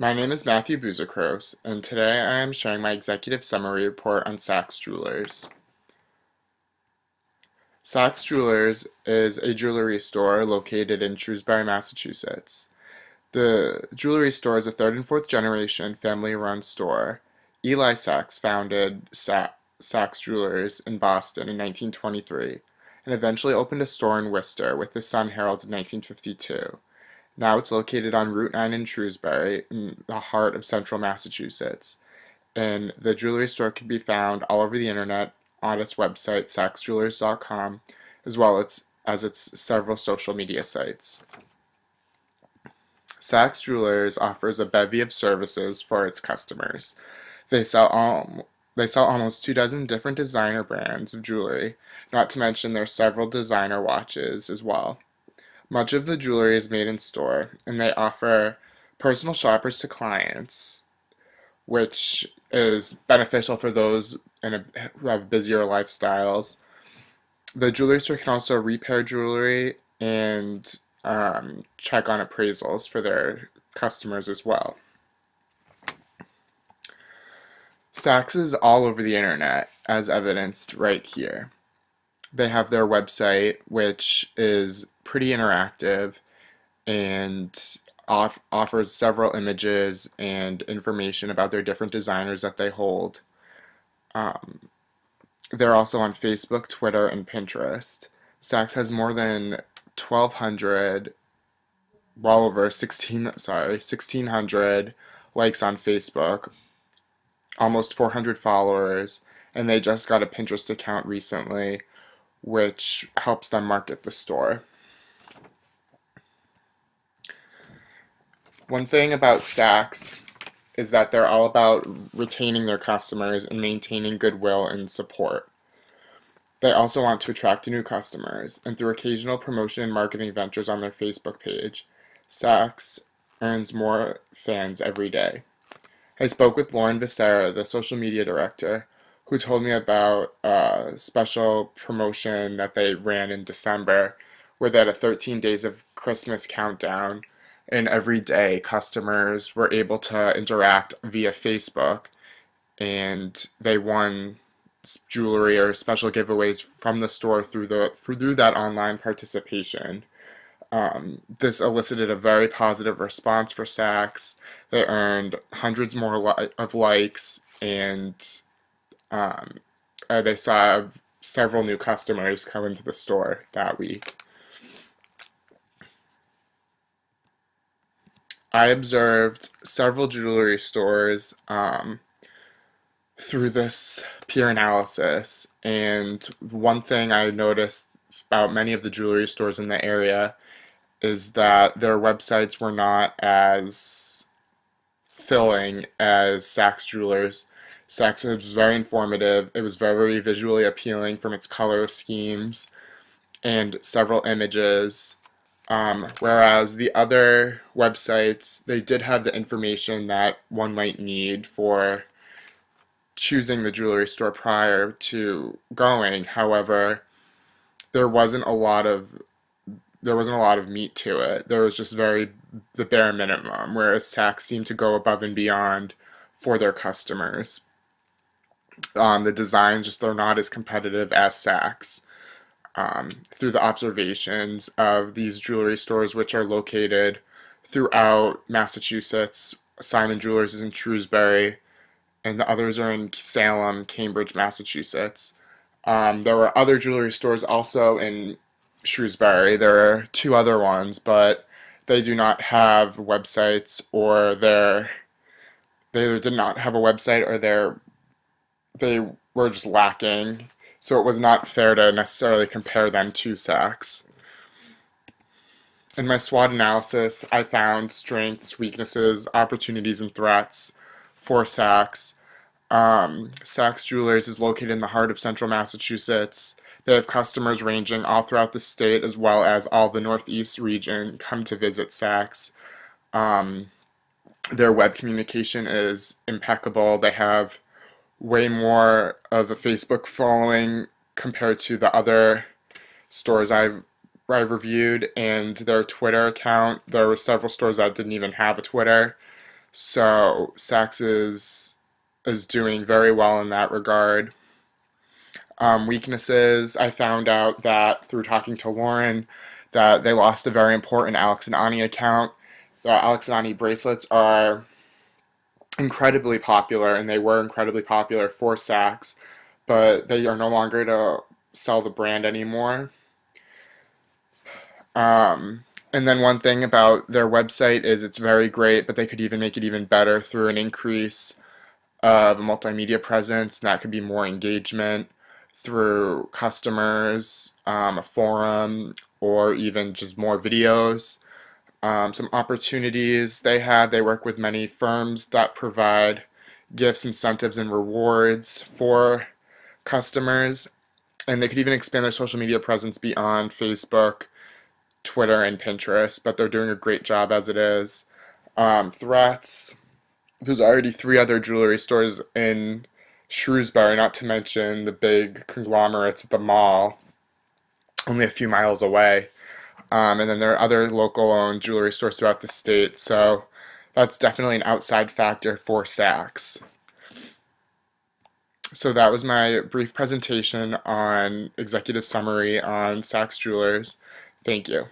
My name is Matthew Buzerkros, and today I am sharing my executive summary report on Saks Jewelers. Saks Jewelers is a jewelry store located in Shrewsbury, Massachusetts. The jewelry store is a third and fourth generation family-run store. Eli Saks founded Saks Jewelers in Boston in 1923 and eventually opened a store in Worcester with his son Harold in 1952. Now it's located on Route 9 in Shrewsbury, in the heart of central Massachusetts. And the jewelry store can be found all over the internet on its website, saksjewelers.com, as well as its several social media sites. Saks Jewelers offers a bevy of services for its customers. They sell almost 2 dozen different designer brands of jewelry, not to mention their several designer watches as well. Much of the jewelry is made in store, and they offer personal shoppers to clients, which is beneficial for those who have busier lifestyles. The jewelry store can also repair jewelry and check on appraisals for their customers as well. Saks is all over the internet, as evidenced right here. They have their website, which is pretty interactive and offers several images and information about their different designers that they hold. They're also on Facebook, Twitter, and Pinterest. Saks has more than 1,200, well over 1,600 likes on Facebook, almost 400 followers, and they just got a Pinterest account recently, which helps them market the store. One thing about Saks is that they're all about retaining their customers and maintaining goodwill and support. They also want to attract new customers, and through occasional promotion and marketing ventures on their Facebook page, Saks earns more fans every day. I spoke with Lauren Becerra, the social media director, who told me about a special promotion that they ran in December, where they had a 13 days of Christmas countdown, and every day customers were able to interact via Facebook, and they won jewelry or special giveaways from the store through that online participation. This elicited a very positive response for Saks. They earned hundreds more of likes, and they saw several new customers come into the store that week. I observed several jewelry stores through this peer analysis, and one thing I noticed about many of the jewelry stores in the area is that their websites were not as filling as Saks Jewelers. Saks was very informative. It was very visually appealing from its color schemes and several images. Whereas the other websites, they did have the information that one might need for choosing the jewelry store prior to going. However, there wasn't a lot of meat to it. There was just the bare minimum, whereas Saks seemed to go above and beyond for their customers. The designs just they're not as competitive as Saks. Through the observations of these jewelry stores, which are located throughout Massachusetts, Simon Jewelers is in Shrewsbury, and the others are in Salem, Cambridge, Massachusetts. There were other jewelry stores also in Shrewsbury. There are 2 other ones, but they do not have websites, or they either did not have a website, or they were just lacking. So it was not fair to necessarily compare them to Saks. In my SWOT analysis, I found strengths, weaknesses, opportunities, and threats for Saks. Saks Jewelers is located in the heart of central Massachusetts. They have customers ranging all throughout the state, as well as all the Northeast region come to visit Saks. Their web communication is impeccable. They have way more of a Facebook following compared to the other stores I've reviewed, and their Twitter account. There were several stores that didn't even have a Twitter. So Saks is doing very well in that regard. Weaknesses, I found out that through talking to Lauren that they lost a very important Alex and Ani account. The Alex and Ani bracelets are incredibly popular, and they were incredibly popular for Saks, but they are no longer to sell the brand anymore. And then one thing about their website is it's very great, but they could even make it even better through an increase of a multimedia presence, and that could be more engagement through customers, a forum, or even just more videos. Some opportunities they work with many firms that provide gifts, incentives, and rewards for customers, and they could even expand their social media presence beyond Facebook, Twitter, and Pinterest, but they're doing a great job as it is. Threats, there's already three other jewelry stores in Shrewsbury, not to mention the big conglomerates at the mall, only a few miles away. And then there are other local owned jewelry stores throughout the state, so that's definitely an outside factor for Saks. So that was my brief presentation on executive summary on Saks Jewelers. Thank you.